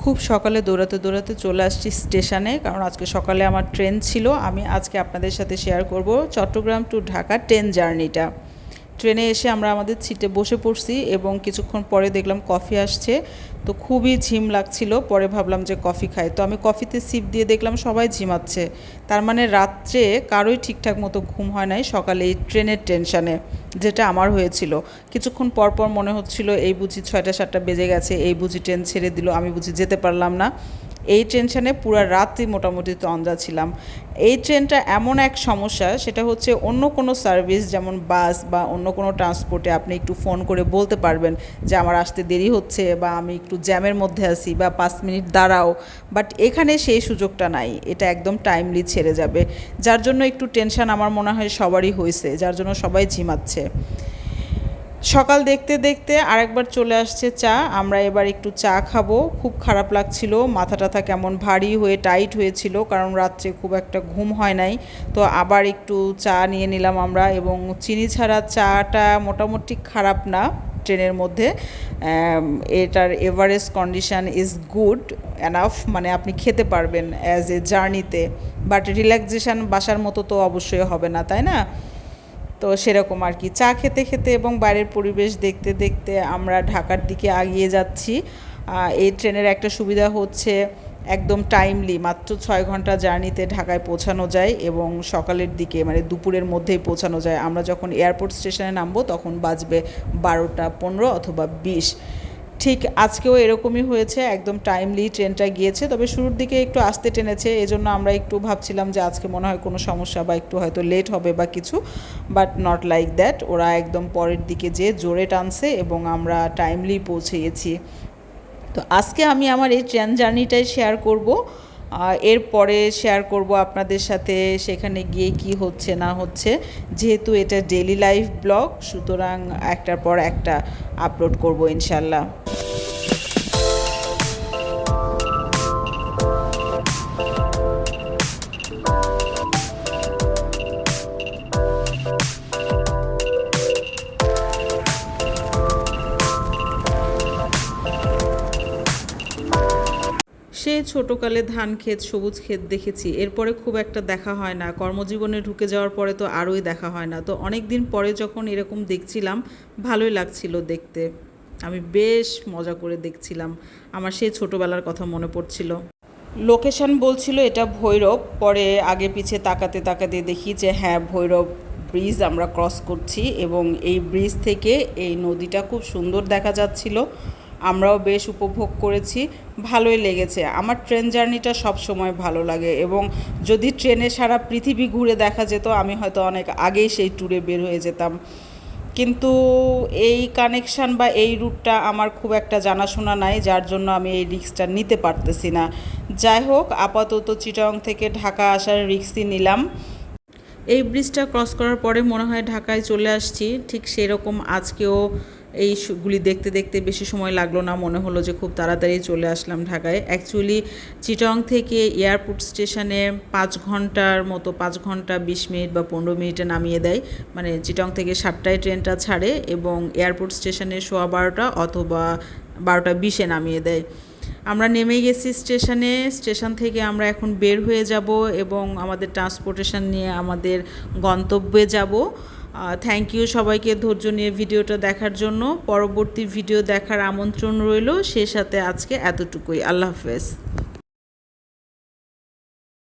খুব সকালে দৌড়াতে দৌড়াতে চলে আসছি স্টেশনে, কারণ আজকে সকালে আমার ট্রেন ছিল। আমি আজকে আপনাদের সাথে শেয়ার করব চট্টগ্রাম টু ঢাকা ট্রেন জার্নিটা। ট্রেনে এসে আমরা আমাদের সিটে বসে পড়ছি এবং কিছুক্ষণ পরে দেখলাম কফি আসছে, তো খুবই ঝিম লাগছিল। পরে ভাবলাম যে কফি খাই, তো আমি কফিতে সিপ দিয়ে দেখলাম সবাই ঝিমাচ্ছে। তার মানে রাত্রে কারোই ঠিকঠাক মতো ঘুম হয় নাই সকালে এই ট্রেনের টেনশানে, যেটা আমার হয়েছিল। কিছুক্ষণ পর পর মনে হচ্ছিল এই বুঝি 6টা-7টা বেজে গেছে, এই বুঝি ট্রেন ছেড়ে দিল, আমি বুঝি যেতে পারলাম না। এই টেনশানে পুরো রাতই মোটামুটি তন্দ্রা ছিলাম। এই ট্রেনটা এমন এক সমস্যা, সেটা হচ্ছে অন্য কোনো সার্ভিস যেমন বাস বা অন্য কোনো ট্রান্সপোর্টে আপনি একটু ফোন করে বলতে পারবেন যে আমার আসতে দেরি হচ্ছে বা আমি একটু জ্যামের মধ্যে আছি বা 5 মিনিট দাঁড়াও, বাট এখানে সেই সুযোগটা নাই। এটা একদম টাইমলি ছেড়ে যাবে, যার জন্য একটু টেনশন আমার মনে হয় সবারই হয়েছে, যার জন্য সবাই ঝিমাচ্ছে। সকাল দেখতে দেখতে আরেকবার চলে আসছে চা। আমরা এবার একটু চা খাবো। খুব খারাপ লাগছিল, মাথা টাথা কেমন ভারী হয়ে টাইট হয়েছিল, কারণ রাত্রে খুব একটা ঘুম হয় নাই। তো আবার একটু চা নিয়ে নিলাম আমরা, এবং চিনি ছাড়া চাটা মোটামুটি খারাপ না ট্রেনের মধ্যে। এটার average condition is good enough, মানে আপনি খেতে পারবেন অ্যাজ এ জার্নিতে, বাট রিল্যাক্সেশন বাসার মতো তো অবশ্যই হবে না, তাই না? তো সেরকম আর কি, চা খেতে খেতে এবং বাইরের পরিবেশ দেখতে দেখতে আমরা ঢাকার দিকে এগিয়ে যাচ্ছি। এই ট্রেনের একটা সুবিধা হচ্ছে একদম টাইমলি মাত্র 6 ঘন্টা জার্নিতে ঢাকায় পৌঁছানো যায়, এবং সকালের দিকে মানে দুপুরের মধ্যেই পৌঁছানো যায়। আমরা যখন এয়ারপোর্ট স্টেশনে নামবো তখন বাজবে 12টা 15 অথবা 20। ঠিক আজকেও এরকমই হয়েছে, একদম টাইমলি ট্রেনটা গিয়েছে, তবে শুরুর দিকে একটু আস্তে টেনেছে, এজন্য আমরা একটু ভাবছিলাম যে আজকে মনে হয় কোনো সমস্যা বা একটু হয়তো লেট হবে বা কিছু, বাট নট লাইক দ্যাট। ওরা একদম পরের দিকে যেয়ে জোরে টানছে এবং আমরা টাইমলি পৌঁছে গেছি। তো আজকে আমি আমার এই ট্রেন জার্নিটাই শেয়ার করব, এরপরে শেয়ার করব আপনাদের সাথে সেখানে গিয়ে কি হচ্ছে না হচ্ছে। যেহেতু এটা ডেইলি লাইফ ব্লগ, সুতরাং একটার পর একটা আপলোড করব ইনশাল্লাহ। সে ছোটোকালে ধান ক্ষেত সবুজ ক্ষেত দেখেছি, এরপরে খুব একটা দেখা হয় না। কর্মজীবনে ঢুকে যাওয়ার পরে তো আরোই দেখা হয় না। তো অনেক দিন পরে যখন এরকম দেখছিলাম, ভালোই লাগছিল দেখতে। আমি বেশ মজা করে দেখছিলাম, আমার সেই ছোটোবেলার কথা মনে পড়ছিল। লোকেশন বলছিল এটা ভৈরব, পরে আগে পিছে তাকাতে তাকাতে দেখি যে হ্যাঁ, ভৈরব ব্রিজ আমরা ক্রস করছি, এবং এই ব্রিজ থেকে এই নদীটা খুব সুন্দর দেখা যাচ্ছিল। আমরাও বেশ উপভোগ করেছি, ভালোই লেগেছে। আমার ট্রেন জার্নিটা সব সময় ভালো লাগে, এবং যদি ট্রেনে সারা পৃথিবী ঘুরে দেখা যেত আমি হয়তো অনেক আগেই সেই ট্যুরে বের হয়ে যেতাম। কিন্তু এই কানেকশান বা এই রুটটা আমার খুব একটা জানাশোনা নাই, যার জন্য আমি এই রিস্কটা নিতে পারতেছি না। যাই হোক, আপাতত চিটাগং থেকে ঢাকা আসার রিস্কই নিলাম। এই ব্রিজটা ক্রস করার পরে মনে হয় ঢাকায় চলে আসছি। ঠিক সেরকম আজকেও এইগুলি দেখতে দেখতে বেশি সময় লাগলো না, মনে হলো যে খুব তাড়াতাড়ি চলে আসলাম ঢাকায়। অ্যাকচুয়ালি চিটাগং থেকে এয়ারপোর্ট স্টেশনে 5 ঘন্টার মতো, 5 ঘন্টা 20 মিনিট বা 15 মিনিটে নামিয়ে দেয়। মানে চিটাগং থেকে 7টায় ট্রেনটা ছাড়ে এবং এয়ারপোর্ট স্টেশনে 12:15 অথবা 12:20 নামিয়ে দেয়। আমরা নেমে গেছি স্টেশনে। স্টেশন থেকে আমরা এখন বের হয়ে যাব এবং আমাদের ট্রান্সপোর্টেশন নিয়ে আমাদের গন্তব্যে যাব। থ্যাংক ইউ সবাইকে ধৈর্য নিয়ে ভিডিওটা দেখার জন্য। পরবর্তী ভিডিও দেখার আমন্ত্রণ রইল। সে সাথে আজকে এতটুকুই। আল্লাহ হাফেজ।